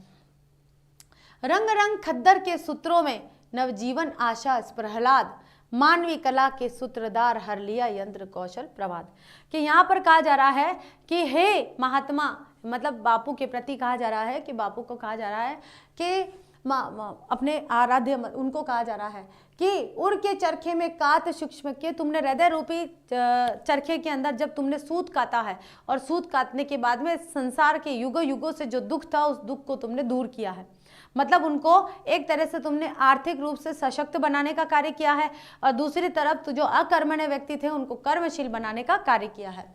रंग रंग खद्दर के सूत्रों में नवजीवन आशा प्रहलाद, मानवीय कला के सूत्रधार हर लिया यंत्र कौशल प्रभात। कि यहाँ पर कहा जा रहा है कि हे महात्मा, मतलब बापू के प्रति कहा जा रहा है, कि बापू को कहा जा रहा है कि अपने आराध्य उनको कहा जा रहा है कि उर के चरखे में कात सूक्ष्म के, तुमने हृदय रूपी चरखे के अंदर जब तुमने सूत काता है, और सूत काटने के बाद में संसार के युगों युगों से जो दुख था उस दुख को तुमने दूर किया है। मतलब उनको एक तरह से तुमने आर्थिक रूप से सशक्त बनाने का कार्य किया है, और दूसरी तरफ तो जो अकर्मण्य व्यक्ति थे उनको कर्मशील बनाने का कार्य किया है।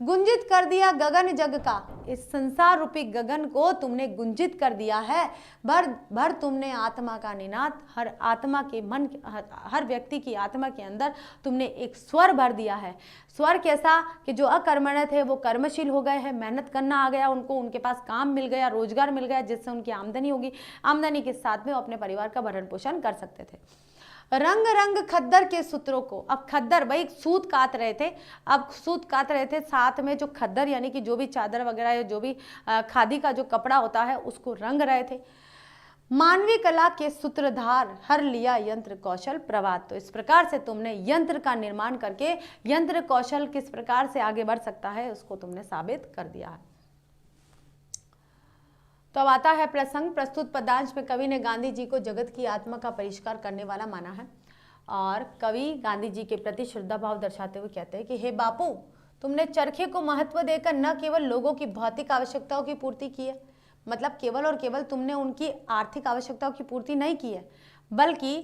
गुंजित कर दिया गगन जग का, इस संसार रूपी गगन को तुमने गुंजित कर दिया है। भर तुमने आत्मा का निनाद, हर आत्मा के मन, हर व्यक्ति की आत्मा के अंदर तुमने एक स्वर भर दिया है। स्वर कैसा? कि जो अकर्मण्य थे वो कर्मशील हो गए हैं, मेहनत करना आ गया उनको, उनके पास काम मिल गया, रोजगार मिल गया, जिससे उनकी आमदनी होगी, आमदनी के साथ में वो अपने परिवार का भरण पोषण कर सकते थे। रंग रंग खद्दर के सूत्रों को, अब खद्दर भाई सूत काट रहे थे, अब सूत काट रहे थे, साथ में जो खद्दर यानी कि जो भी चादर वगैरह या जो भी खादी का जो कपड़ा होता है उसको रंग रहे थे। मानवीय कला के सूत्रधार हर लिया यंत्र कौशल प्रभात। तो इस प्रकार से तुमने यंत्र का निर्माण करके यंत्र कौशल किस प्रकार से आगे बढ़ सकता है उसको तुमने साबित कर दिया है। तो अब आता है प्रसंग। प्रस्तुत पद्यांश में कवि ने गांधी जी को जगत की आत्मा का परिष्कार करने वाला माना है, और कवि गांधी जी के प्रति श्रद्धा भाव दर्शाते हुए कहते हैं कि हे बापू, तुमने चरखे को महत्व देकर न केवल लोगों की भौतिक आवश्यकताओं की पूर्ति की है, मतलब केवल और केवल तुमने उनकी आर्थिक आवश्यकताओं की पूर्ति नहीं की है, बल्कि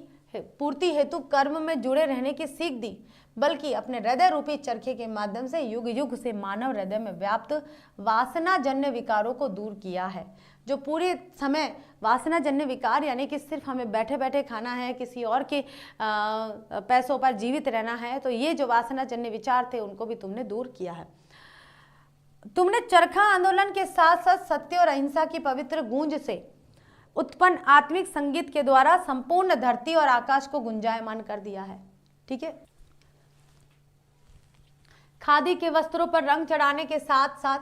पूर्ति हेतु कर्म में जुड़े रहने की सीख दी, बल्कि अपने हृदय रूपी चरखे के माध्यम से युग युग से मानव हृदय में व्याप्त वासना जन्य विकारों को दूर किया है। जो पूरे समय वासना जन्य विकार यानी कि सिर्फ हमें बैठे बैठे खाना है, किसी और के पैसों पर जीवित रहना है, तो ये जो वासना जन्य विचार थे उनको भी तुमने दूर किया है। तुमने चरखा आंदोलन के साथ साथ सत्य और अहिंसा की पवित्र गूंज से उत्पन्न आत्मिक संगीत के द्वारा संपूर्ण धरती और आकाश को गुंजायमान कर दिया है। ठीक है, खादी के वस्त्रों पर रंग चढ़ाने के साथ साथ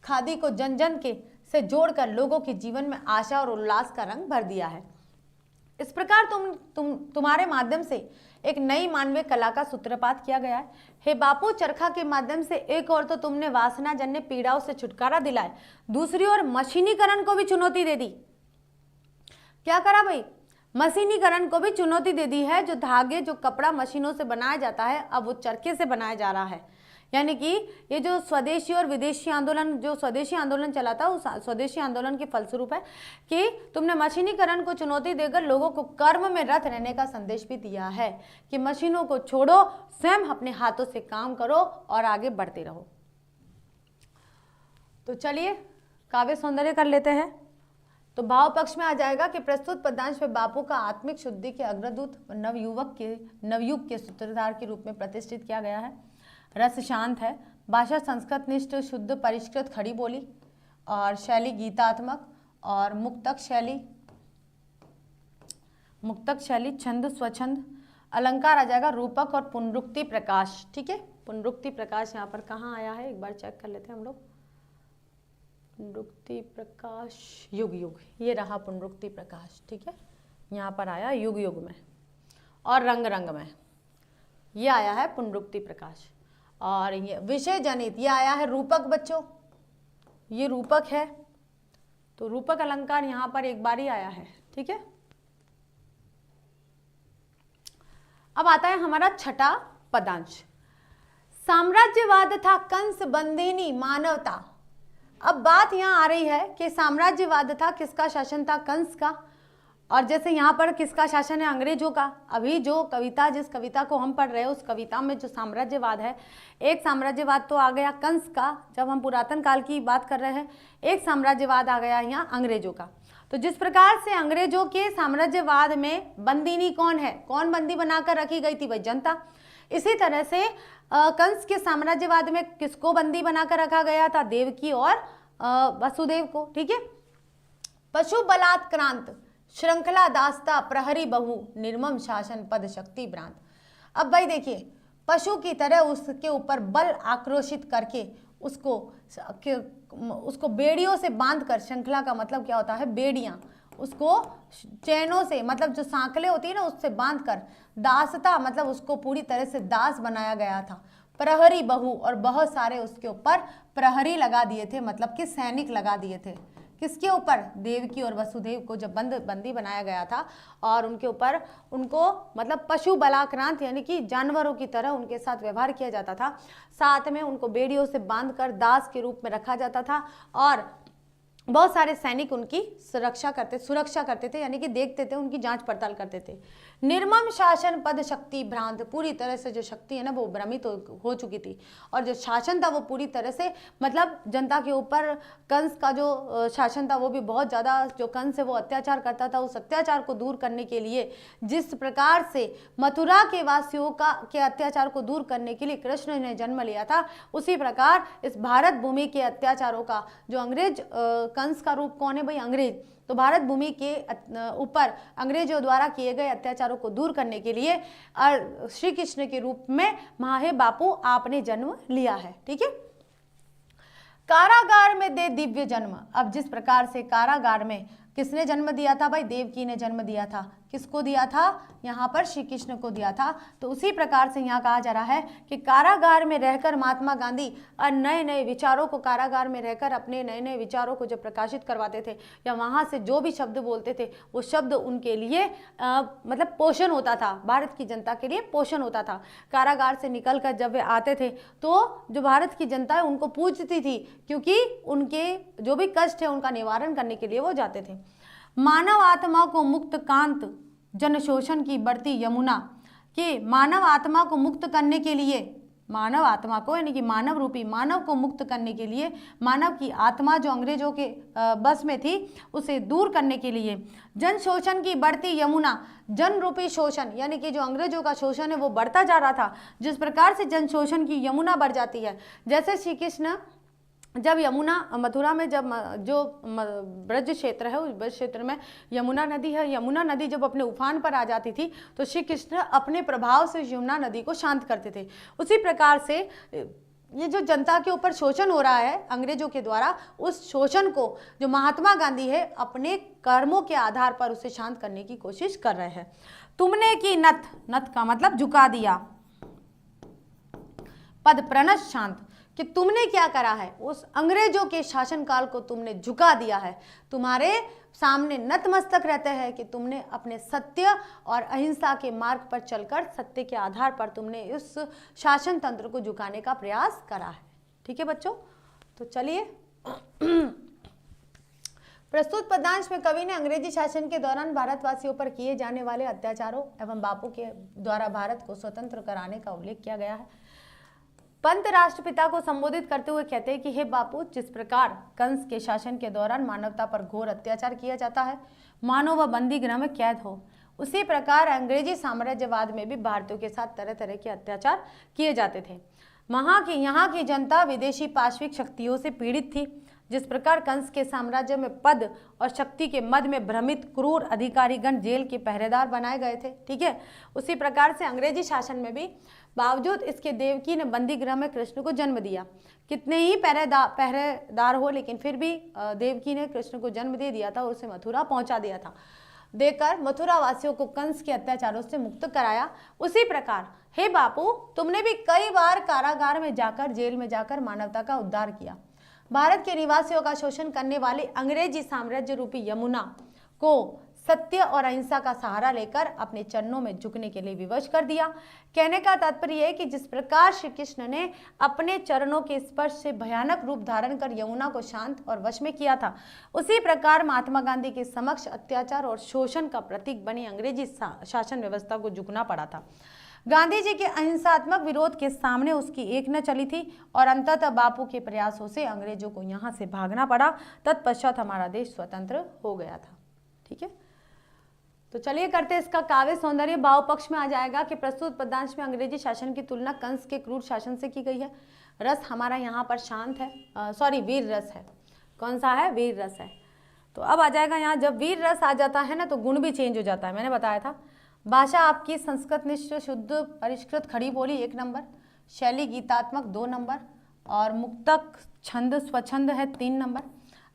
खादी को जन जन के से जोड़कर लोगों के जीवन में आशा और उल्लास का रंग भर दिया है। इस प्रकार तुम्हारे माध्यम से एक नई मानवीय कला का सूत्रपात किया गया है। हे बापू, चरखा के माध्यम से एक और तो तुमने वासना जन्य पीड़ाओं से छुटकारा दिलाए, दूसरी ओर मशीनीकरण को भी चुनौती दे दी। क्या करा भाई? मशीनीकरण को भी चुनौती दे दी है। जो धागे, जो कपड़ा मशीनों से बनाया जाता है, अब वो चरखे से बनाया जा रहा है। यानी कि ये जो स्वदेशी और विदेशी आंदोलन, जो स्वदेशी आंदोलन चला था, उस स्वदेशी आंदोलन के फलस्वरूप है कि तुमने मशीनीकरण को चुनौती देकर लोगों को कर्म में रत रहने का संदेश भी दिया है कि मशीनों को छोड़ो, स्वयं अपने हाथों से काम करो और आगे बढ़ते रहो। तो चलिए काव्य सौंदर्य कर लेते हैं। तो भाव पक्ष में आ जाएगा कि प्रस्तुत पद्यांश में बापू का आत्मिक शुद्धि के अग्रदूत नवयुग के सूत्रधार के रूप में प्रतिष्ठित किया गया है। रस शांत है, भाषा संस्कृत निष्ठ शुद्ध परिष्कृत खड़ी बोली और शैली गीतात्मक और मुक्तक शैली छंद स्वच्छंद। अलंकार आ जाएगा रूपक और पुनरुक्ति प्रकाश। ठीक है, पुनरुक्ति प्रकाश यहाँ पर कहाँ आया है एक बार चेक कर लेते हैं हम लोग। पुनरुक्ति प्रकाश युग युग, ये रहा पुनरुक्ति प्रकाश। ठीक है, यहाँ पर आया युग युग में और रंग रंग में, ये आया है पुनरुक्ति प्रकाश। और ये विषय जनित, ये आया है रूपक बच्चों, ये रूपक है। तो रूपक अलंकार यहाँ पर एक बार ही आया है। ठीक है, अब आता है हमारा छठा पदांश। साम्राज्यवाद था कंस बंदिनी मानवता। अब बात यहाँ आ रही है कि साम्राज्यवाद था, किसका शासन था? कंस का। और जैसे यहाँ पर किसका शासन है? अंग्रेजों का। अभी जो कविता, जिस कविता को हम पढ़ रहे हैं, उस कविता में जो साम्राज्यवाद है, एक साम्राज्यवाद तो आ गया कंस का, जब हम पुरातन काल की बात कर रहे हैं, एक साम्राज्यवाद आ गया यहाँ अंग्रेजों का। तो जिस प्रकार से अंग्रेजों के साम्राज्यवाद में बंदिनी कौन है? कौन बंदी बनाकर रखी गई थी? वही जनता। इसी तरह से कंस के साम्राज्यवाद में किसको बंदी बनाकर रखा गया था? देवकी और वसुदेव को। ठीक है, पशु बलात्क्रांत श्रृंखला दास्ता प्रहरी बहु निर्मम शासन पद शक्ति भ्रांत। अब भाई देखिए, पशु की तरह उसके ऊपर बल आक्रोशित करके उसको बेड़ियों से बांधकर, श्रृंखला का मतलब क्या होता है? बेड़ियां, उसको चैनों से, मतलब जो सांकले होती है ना, उससे बांधकर, दासता मतलब उसको पूरी तरह से दास बनाया गया था। प्रहरी बहु, और बहुत सारे उसके ऊपर प्रहरी लगा दिए थे, मतलब कि सैनिक लगा दिए थे। किसके ऊपर? देवकी और वसुदेव को जब बंदी बनाया गया था और उनके ऊपर उनको मतलब पशु बलाक्रांत यानी कि जानवरों की तरह उनके साथ व्यवहार किया जाता था। साथ में उनको बेड़ियों से बांधकर दास के रूप में रखा जाता था और बहुत सारे सैनिक उनकी सुरक्षा करते थे, यानी कि देखते थे, उनकी जांच पड़ताल करते थे। निर्मम शासन पद शक्ति भ्रांत, पूरी तरह से जो शक्ति है ना वो भ्रमित हो चुकी थी और जो शासन था वो पूरी तरह से मतलब जनता के ऊपर कंस का जो शासन था वो भी बहुत ज़्यादा, जो कंस है वो अत्याचार करता था। उस अत्याचार को दूर करने के लिए, जिस प्रकार से मथुरा के वासियों के अत्याचार को दूर करने के लिए कृष्ण ने जन्म लिया था, उसी प्रकार इस भारत भूमि के अत्याचारों का जो अंग्रेज, कंस का रूप कौन है भाई? अंग्रेज। तो भारत भूमि के ऊपर अंग्रेजों द्वारा किए गए अत्याचारों को दूर करने के लिए श्री कृष्ण के रूप में महाहे बापू आपने जन्म लिया है। ठीक है, कारागार में दे दिव्य जन्म। अब जिस प्रकार से कारागार में किसने जन्म दिया था भाई? देवकी ने जन्म दिया था। किसको दिया था? यहाँ पर श्री कृष्ण को दिया था। तो उसी प्रकार से यहाँ कहा जा रहा है कि कारागार में रहकर महात्मा गांधी नए नए विचारों को, कारागार में रहकर अपने नए नए विचारों को जब प्रकाशित करवाते थे या वहाँ से जो भी शब्द बोलते थे वो शब्द उनके लिए मतलब पोषण होता था, भारत की जनता के लिए पोषण होता था। कारागार से निकल कर जब वे आते थे तो जो भारत की जनता है उनको पूजती थी, क्योंकि उनके जो भी कष्ट है उनका निवारण करने के लिए वो जाते थे। मानव आत्मा को मुक्त कांत जन शोषण की बढ़ती यमुना, कि मानव आत्मा को मुक्त करने के लिए, मानव आत्मा को यानी कि मानव रूपी मानव को मुक्त करने के लिए, मानव की आत्मा जो अंग्रेजों के बस में थी उसे दूर करने के लिए जन शोषण की बढ़ती यमुना, जन रूपी शोषण यानी कि जो अंग्रेजों का शोषण है वो बढ़ता जा रहा था। जिस प्रकार से जन शोषण की यमुना बढ़ जाती है, जैसे श्री कृष्ण जब यमुना मथुरा में जब जो ब्रज क्षेत्र है उस ब्रज क्षेत्र में यमुना नदी है, यमुना नदी जब अपने उफान पर आ जाती थी तो श्री कृष्ण अपने प्रभाव से यमुना नदी को शांत करते थे। उसी प्रकार से ये जो जनता के ऊपर शोषण हो रहा है अंग्रेजों के द्वारा, उस शोषण को जो महात्मा गांधी है अपने कर्मों के आधार पर उसे शांत करने की कोशिश कर रहे हैं। तुमने की नत, नत का मतलब झुका दिया, पद प्रणत शांत, कि तुमने क्या करा है, उस अंग्रेजों के शासनकाल को तुमने झुका दिया है, तुम्हारे सामने नतमस्तक रहते हैं कि तुमने अपने सत्य और अहिंसा के मार्ग पर चलकर सत्य के आधार पर तुमने उस शासन तंत्र को झुकाने का प्रयास करा है। ठीक है बच्चों, तो चलिए प्रस्तुत पद्यांश में कवि ने अंग्रेजी शासन के दौरान भारतवासियों पर किए जाने वाले अत्याचारों एवं बापू के द्वारा भारत को स्वतंत्र कराने का उल्लेख किया गया है। पंत राष्ट्रपिता को संबोधित करते हुए कहते हैं कि हे बापू, जिस प्रकार कंस के शासन के दौरान मानवता पर घोर अत्याचार किया जाता है, मानो वह बंदी गृह में कैद हो, उसी प्रकार अंग्रेजी साम्राज्यवाद में भी भारतीयों के साथ तरह तरह के अत्याचार किए जाते थे। यहाँ की जनता विदेशी पाश्विक शक्तियों से पीड़ित थी। जिस प्रकार कंस के साम्राज्य में पद और शक्ति के मद में भ्रमित क्रूर अधिकारीगण जेल के पहरेदार बनाए गए थे, ठीक है, उसी प्रकार से अंग्रेजी शासन में भी बावजूद इसके देवकी ने बंदी गृह में कृष्ण को जन्म दिया। कितने ही पहरेदार हो, लेकिन फिर भी देवकी ने कृष्ण को जन्म दे दिया था और उसे मथुरा पहुंचा दिया था, देकर मथुरा वासियों को कंस के अत्याचारों से मुक्त कराया। उसी प्रकार हे बापू, तुमने भी कई बार कारागार में जाकर, जेल में जाकर मानवता का उद्धार किया। भारत के निवासियों का शोषण करने वाली अंग्रेजी साम्राज्य रूपी यमुना को सत्य और अहिंसा का सहारा लेकर अपने चरणों में झुकने के लिए विवश कर दिया। कहने का तात्पर्य है कि जिस प्रकार श्री कृष्ण ने अपने चरणों के स्पर्श से भयानक रूप धारण कर यमुना को शांत और वश में किया था, उसी प्रकार महात्मा गांधी के समक्ष अत्याचार और शोषण का प्रतीक बनी अंग्रेजी शासन व्यवस्था को झुकना पड़ा था। गांधी जी के अहिंसात्मक विरोध के सामने उसकी एक न चली थी और अंततः बापू के प्रयासों से अंग्रेजों को यहाँ से भागना पड़ा। तत्पश्चात हमारा देश स्वतंत्र हो गया था। ठीक है, तो चलिए करते इसका काव्य सौंदर्य। भाव पक्ष में आ जाएगा कि प्रस्तुत पद्यांश में अंग्रेजी शासन की तुलना कंस के क्रूर शासन से की गई है। रस हमारा यहाँ पर शांत है, वीर रस है। कौन सा है? वीर रस है। तो अब आ जाएगा यहाँ, जब वीर रस आ जाता है ना तो गुण भी चेंज हो जाता है। मैंने बताया था भाषा आपकी संस्कृत निष्ठ शुद्ध परिष्कृत खड़ी बोली 1 नंबर, शैली गीतात्मक 2 नंबर, और मुक्तक छंद स्वच्छंद है 3 नंबर,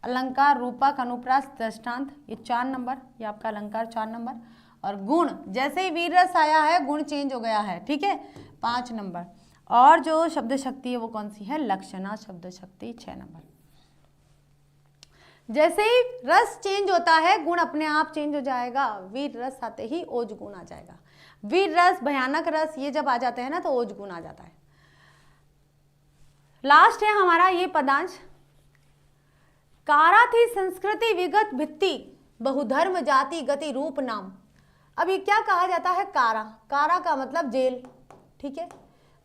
अलंकार रूपक अनुप्रास दृष्टांत ये 4 नंबर, ये आपका अलंकार 4 नंबर, और गुण जैसे ही वीर रस आया है गुण चेंज हो गया है, ठीक है, 5 नंबर, और जो शब्द शक्ति है वो कौन सी है? लक्षणा शब्द शक्ति 6 नंबर। जैसे ही रस चेंज होता है गुण अपने आप चेंज हो जाएगा। वीर रस आते ही ओज गुण आ जाएगा। वीर रस, भयानक रस, ये जब आ जाते हैं ना तो ओज गुण आ जाता है। लास्ट है हमारा ये पदांश, कारा थी संस्कृति विगत भित्ति, बहुधर्म जाति गति रूप नाम। अब ये क्या कहा जाता है? कारा। कारा का मतलब जेल, ठीक है।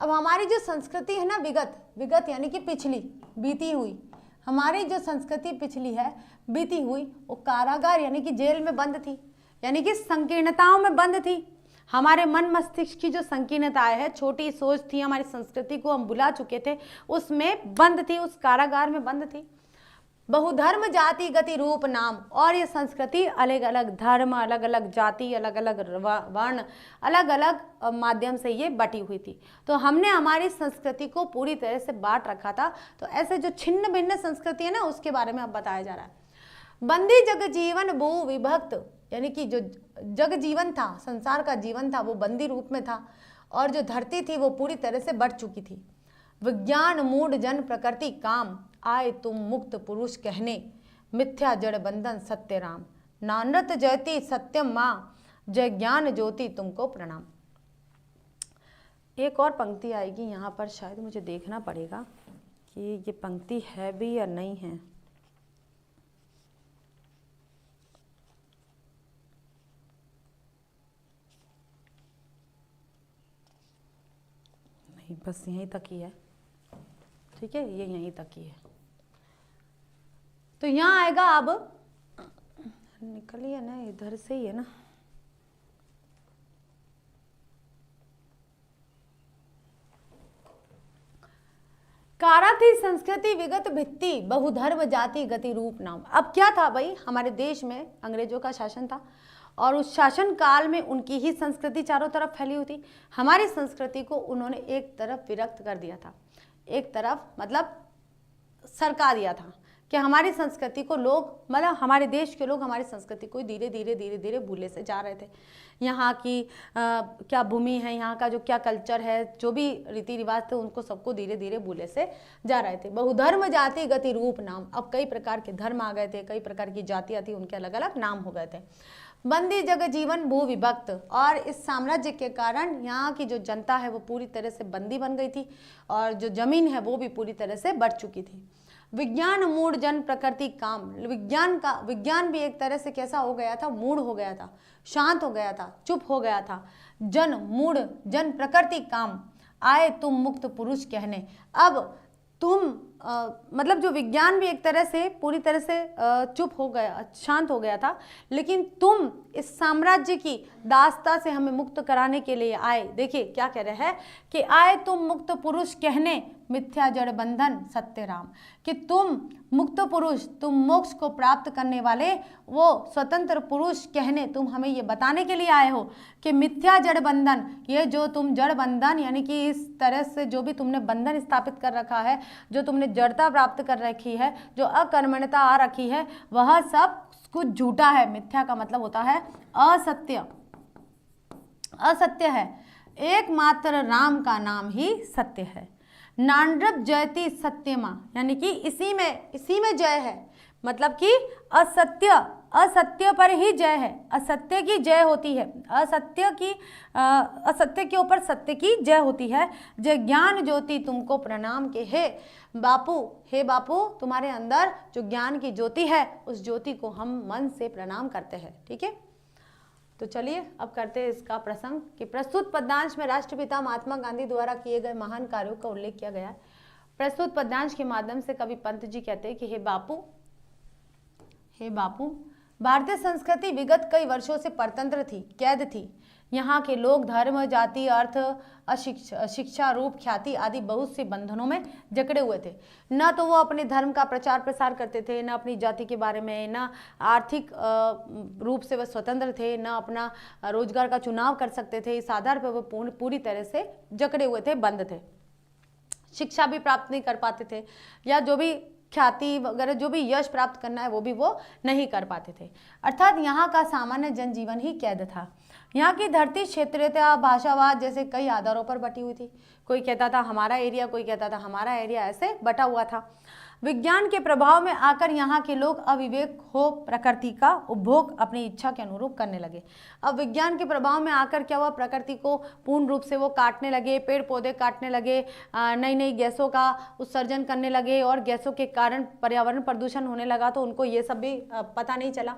अब हमारी जो संस्कृति है ना विगत यानी कि पिछली, बीती हुई, हमारी जो संस्कृति पिछली है, बीती हुई, वो कारागार यानी कि जेल में बंद थी, यानी कि संकीर्णताओं में बंद थी। हमारे मन मस्तिष्क की जो संकीर्णताएं है, छोटी सोच थी, हमारी संस्कृति को हम भुला चुके थे, उसमें बंद थी, उस कारागार में बंद थी। बहुधर्म जाति गति रूप नाम, और ये संस्कृति अलग अलग धर्म, अलग अलग जाति, अलग अलग वर्ण, अलग अलग माध्यम से ये बटी हुई थी। तो हमने हमारी संस्कृति को पूरी तरह से बांट रखा था। तो ऐसे जो छिन्न भिन्न संस्कृति है ना, उसके बारे में अब बताया जा रहा है। बंदी जग जीवन भू विभक्त, यानी कि जो जग जीवन था, संसार का जीवन था, वो बंदी रूप में था, और जो धरती थी वो पूरी तरह से बढ़ चुकी थी। विज्ञान मूढ़ जन प्रकृति काम, आए तुम मुक्त पुरुष कहने, मिथ्या जड़ बंधन सत्य राम, नानृत जयति सत्यम माँ, जय ज्ञान ज्योति तुमको प्रणाम। एक और पंक्ति आएगी यहाँ पर, शायद मुझे देखना पड़ेगा कि ये पंक्ति है भी या नहीं है। नहीं, बस यहीं तक ही है, ठीक है, ये यहीं तक ही है। तो यहाँ आएगा, अब निकलिए ना, इधर से ही है ना, कारा थी संस्कृति विगत भित्ति, बहुधर्म जाति गति रूप नाम। अब क्या था भाई, हमारे देश में अंग्रेजों का शासन था और उस शासन काल में उनकी ही संस्कृति चारों तरफ फैली हुई थी। हमारी संस्कृति को उन्होंने एक तरफ विरक्त कर दिया था, एक तरफ मतलब सरका दिया था कि हमारी संस्कृति को लोग, मतलब हमारे देश के लोग हमारी संस्कृति को धीरे धीरे भूले से जा रहे थे। यहाँ की क्या भूमि है, यहाँ का जो क्या कल्चर है, जो भी रीति रिवाज थे, उनको सबको धीरे धीरे भूले से जा रहे थे। बहुधर्म जाति गति रूप नाम। अब कई प्रकार के धर्म आ गए थे, कई प्रकार की जातियाँ थी, उनके अलग अलग नाम हो गए थे। बंदी जग जीवन भू विभक्त, और इस साम्राज्य के कारण यहाँ की जो जनता है वो पूरी तरह से बंदी बन गई थी और जो जमीन है वो भी पूरी तरह से बढ़ चुकी थी। विज्ञान मूढ़ जन प्रकृति काम। विज्ञान भी एक तरह से कैसा हो गया था, मूढ़ हो गया था, शांत हो गया था, चुप हो गया था। जन मूढ़ जन प्रकृति काम, आए तुम मुक्त पुरुष कहने। अब तुम मतलब जो विज्ञान भी एक तरह से पूरी तरह से चुप हो गया, शांत हो गया था, लेकिन तुम इस साम्राज्य की दास्ता से हमें मुक्त कराने के लिए आए। देखिए क्या कह रहे हैं कि आए तुम मुक्त पुरुष कहने, मिथ्या जड़ बंधन सत्य राम। कि तुम मुक्त पुरुष, तुम मोक्ष को प्राप्त करने वाले वो स्वतंत्र पुरुष कहने, तुम हमें ये बताने के लिए आए हो कि मिथ्या जड़ बंधन, ये जो तुम जड़ बंधन यानी कि इस तरह से जो भी तुमने बंधन स्थापित कर रखा है, जो तुमने जड़ता प्राप्त कर रखी है, जो अकर्मण्यता आ रखी है, वह सब कुछ झूठा है। मिथ्या का मतलब होता है असत्य, असत्य है। एकमात्र राम का नाम ही सत्य है। नांड्रप जयति सत्यमा, यानी कि इसी में जय है, मतलब कि असत्य पर ही जय है, असत्य की जय होती है, असत्य के ऊपर सत्य की जय होती है। जय ज्ञान ज्योति तुमको प्रणाम के, हे बापू तुम्हारे अंदर जो ज्ञान की ज्योति है, उस ज्योति को हम मन से प्रणाम करते हैं। ठीक है, तो चलिए अब करते हैं इसका प्रसंग कि प्रस्तुत पद्यांश में राष्ट्रपिता महात्मा गांधी द्वारा किए गए महान कार्यों का उल्लेख किया गया है। प्रस्तुत पद्यांश के माध्यम से कवि पंत जी कहते हैं कि हे बापू, भारतीय संस्कृति विगत कई वर्षों से परतंत्र थी, कैद थी। यहाँ के लोग धर्म, जाति, अर्थ, शिक्षा, रूप, ख्याति आदि बहुत से बंधनों में जकड़े हुए थे। न तो वो अपने धर्म का प्रचार प्रसार करते थे, न अपनी जाति के बारे में, न आर्थिक रूप से वह स्वतंत्र थे, न अपना रोजगार का चुनाव कर सकते थे। इस आधार पर वो पूरी तरह से जकड़े हुए थे, बंद थे। शिक्षा भी प्राप्त नहीं कर पाते थे, या जो भी ख्याति वगैरह जो भी यश प्राप्त करना है वो भी वो नहीं कर पाते थे। अर्थात यहाँ का सामान्य जनजीवन ही कैद था। यहाँ की धरती क्षेत्रीयता, भाषावाद जैसे कई आधारों पर बटी हुई थी। कोई कहता था हमारा एरिया, कोई कहता था हमारा एरिया, ऐसे बटा हुआ था। विज्ञान के प्रभाव में आकर यहाँ के लोग अविवेक हो प्रकृति का उपभोग अपनी इच्छा के अनुरूप करने लगे। अब विज्ञान के प्रभाव में आकर क्या हुआ, प्रकृति को पूर्ण रूप से वो काटने लगे, पेड़ पौधे काटने लगे, नई नई गैसों का उत्सर्जन करने लगे और गैसों के कारण पर्यावरण प्रदूषण होने लगा। तो उनको ये सब भी पता नहीं चला।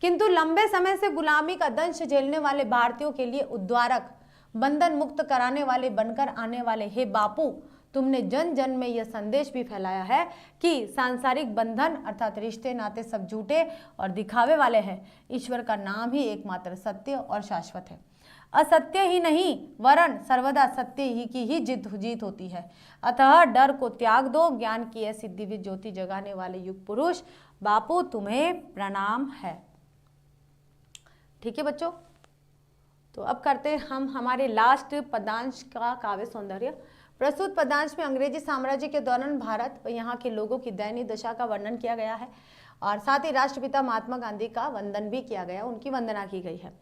किंतु लंबे समय से गुलामी का दंश झेलने वाले भारतीयों के लिए उद्धारक, बंधन मुक्त कराने वाले बनकर आने वाले हे बापू, तुमने जन जन में यह संदेश भी फैलाया है कि सांसारिक बंधन अर्थात रिश्ते नाते सब झूठे और दिखावे वाले हैं। ईश्वर का नाम ही एकमात्र सत्य और शाश्वत है। असत्य ही नहीं वरन सर्वदा सत्य ही की ही जीत होती है। अतः डर को त्याग दो, ज्ञान की ऐसी दिव्य ज्योति जगाने वाले युग पुरुष बापू तुम्हें प्रणाम है। ठीक है बच्चों, तो अब करते हैं हम हमारे लास्ट पद्यांश का काव्य सौंदर्य। प्रस्तुत पद्यांश में अंग्रेजी साम्राज्य के दौरान भारत व यहाँ के लोगों की दयनीय दशा का वर्णन किया गया है और साथ ही राष्ट्रपिता महात्मा गांधी का वंदन भी किया गया, उनकी वंदना की गई है।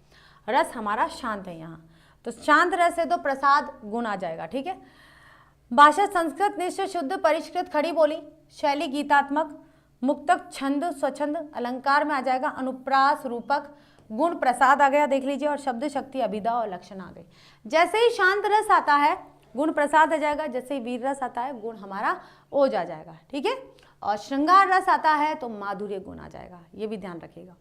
रस हमारा शांत है यहाँ, तो शांत रस है तो प्रसाद गुण आ जाएगा। ठीक है, भाषा संस्कृत निश्चित शुद्ध परिष्कृत खड़ी बोली, शैली गीतात्मक, मुक्तक छंद स्वच्छंद, अलंकार में आ जाएगा अनुप्रास रूपक, गुण प्रसाद आ गया देख लीजिए, और शब्द शक्ति अभिधा और लक्षण आ गए। जैसे ही शांत रस आता है गुण प्रसाद आ जाएगा, जैसे ही वीर रस आता है गुण हमारा ओज आ जाएगा। ठीक है, और श्रृंगार रस आता है तो माधुर्य गुण आ जाएगा, ये भी ध्यान रखिएगा।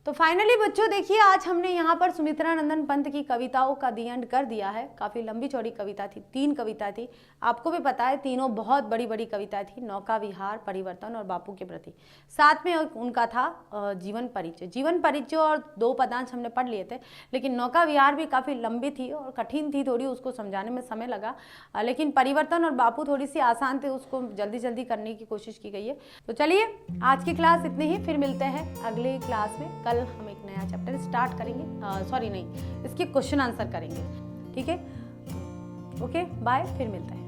तो फाइनली बच्चों देखिए, आज हमने यहाँ पर सुमित्रा नंदन पंत की कविताओं का दी एंड कर दिया है। काफ़ी लंबी चौड़ी कविता थी, 3 कविता थी, आपको भी पता है तीनों बहुत बड़ी बड़ी कविता थी। नौका विहार, परिवर्तन और बापू के प्रति। साथ में उनका था जीवन परिचय। जीवन परिचय और 2 पदांश हमने पढ़ लिए थे, लेकिन नौका विहार भी काफ़ी लंबी थी और कठिन थी थोड़ी, उसको समझाने में समय लगा। लेकिन परिवर्तन और बापू थोड़ी सी आसान थी, उसको जल्दी जल्दी करने की कोशिश की गई है। तो चलिए आज की क्लास इतनी ही, फिर मिलते हैं अगली क्लास में। कल हम एक नया चैप्टर स्टार्ट करेंगे, सॉरी नहीं, इसके क्वेश्चन आंसर करेंगे। ठीक है, ओके बाय, फिर मिलते हैं।